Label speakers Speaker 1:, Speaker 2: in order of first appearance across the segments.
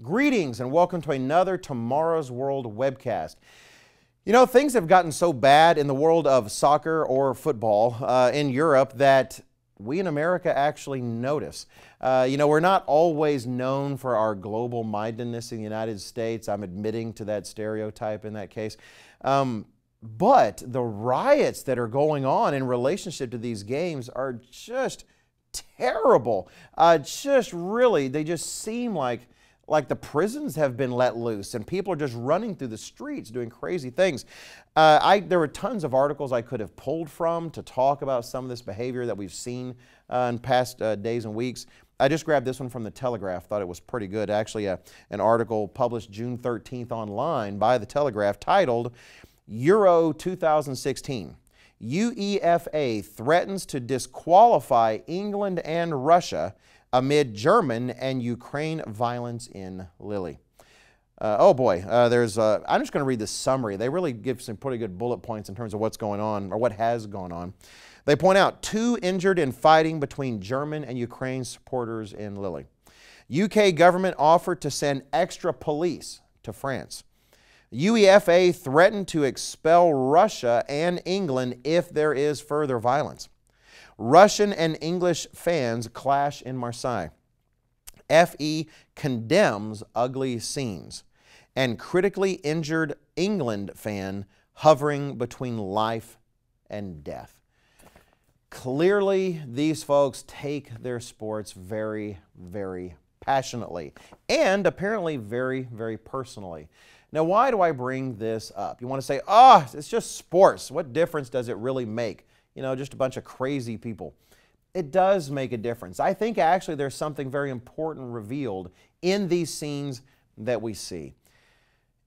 Speaker 1: Greetings and welcome to another Tomorrow's World webcast. You know, things have gotten so bad in the world of soccer or football in Europe that we in America actually notice. We're not always known for our global mindedness in the United States. I'm admitting to that stereotype in that case. But the riots that are going on in relationship to these games are just terrible. They just seem like the prisons have been let loose and people are just running through the streets doing crazy things. There were tons of articles I could have pulled from to talk about some of this behavior that we've seen in past days and weeks. I just grabbed this one from the Telegraph, thought it was pretty good. Actually, an article published June 13th online by the Telegraph titled Euro 2016. UEFA threatens to disqualify England and Russia amid German and Ukraine violence in Lille. I'm just going to read the summary. They really give some pretty good bullet points in terms of what's going on or what has gone on. They point out 2 injured in fighting between German and Ukraine supporters in Lille. UK government offered to send extra police to France. UEFA threatened to expel Russia and England if there is further violence. Russian and English fans clash in Marseille. FE condemns ugly scenes. And critically injured England fan hovering between life and death. Clearly, these folks take their sports very, very passionately and apparently very, very personally. Now, why do I bring this up? You want to say, it's just sports. What difference does it really make? You know, just a bunch of crazy people. It does make a difference. I think actually there's something very important revealed in these scenes that we see.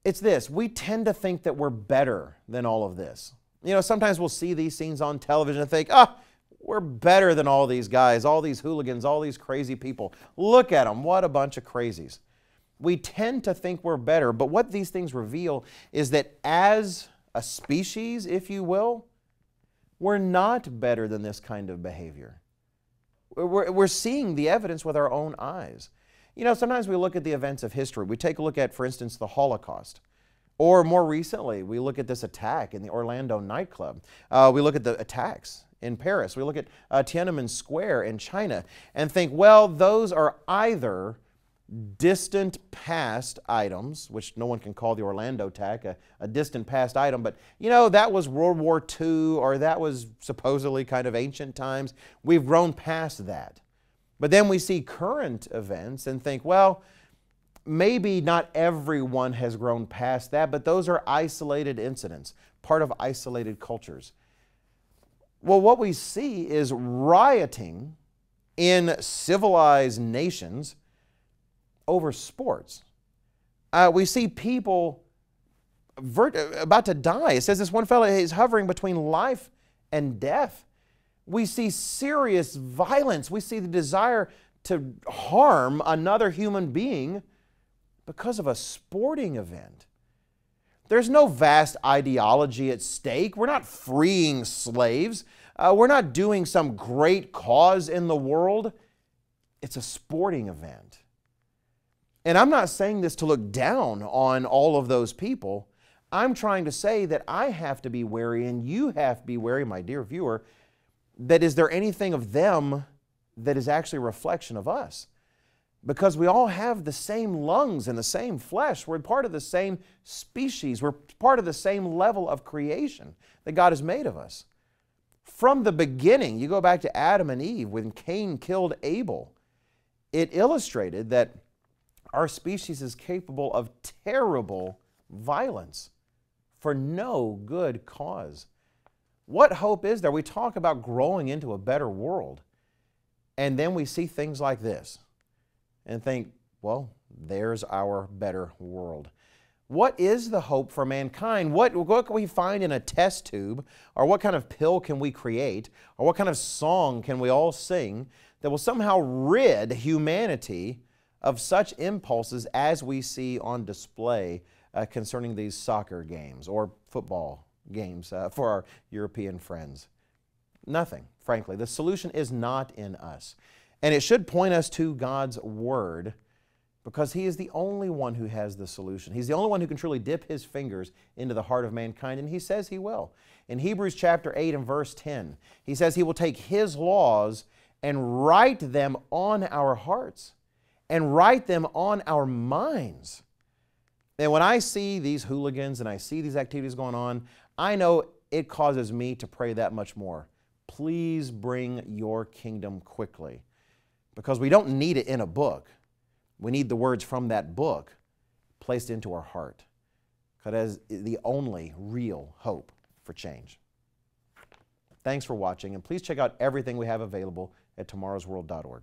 Speaker 1: It's this: we tend to think that we're better than all of this. You know, sometimes we'll see these scenes on television and think, we're better than all these guys, all these hooligans, all these crazy people. Look at them, what a bunch of crazies. We tend to think we're better, but what these things reveal is that as a species, if you will, we're not better than this kind of behavior. We're seeing the evidence with our own eyes. You know, sometimes we look at the events of history. We take a look at, for instance, the Holocaust. Or more recently, we look at this attack in the Orlando nightclub. We look at the attacks in Paris. We look at Tiananmen Square in China and think, well, those are either distant past items, which no one can call the Orlando attack a distant past item, but you know, that was World War II or that was supposedly kind of ancient times. We've grown past that. But then we see current events and think, well, maybe not everyone has grown past that, but those are isolated incidents, part of isolated cultures. Well, what we see is rioting in civilized nations over sports. We see people about to die. It says this one fellow is hovering between life and death. We see serious violence. We see the desire to harm another human being because of a sporting event. There's no vast ideology at stake. We're not freeing slaves. We're not doing some great cause in the world. It's a sporting event. And I'm not saying this to look down on all of those people. I'm trying to say that I have to be wary and you have to be wary, my dear viewer, that is there anything of them that is actually a reflection of us? Because we all have the same lungs and the same flesh. We're part of the same species. We're part of the same level of creation that God has made of us. From the beginning, you go back to Adam and Eve when Cain killed Abel, it illustrated that our species is capable of terrible violence for no good cause. What hope is there? We talk about growing into a better world, and then we see things like this and think, well, there's our better world. What is the hope for mankind? What can we find in a test tube? Or what kind of pill can we create? Or what kind of song can we all sing that will somehow rid humanity of such impulses as we see on display concerning these soccer games or football games for our European friends? Nothing, frankly. The solution is not in us. And it should point us to God's Word, because He is the only one who has the solution. He's the only one who can truly dip His fingers into the heart of mankind, and He says He will. In Hebrews chapter 8 and verse 10, He says He will take His laws and write them on our hearts and write them on our minds. And when I see these hooligans and I see these activities going on, I know it causes me to pray that much more. Please bring your kingdom quickly, because we don't need it in a book. We need the words from that book placed into our heart, because that is the only real hope for change. Thanks for watching, and please check out everything we have available at tomorrowsworld.org.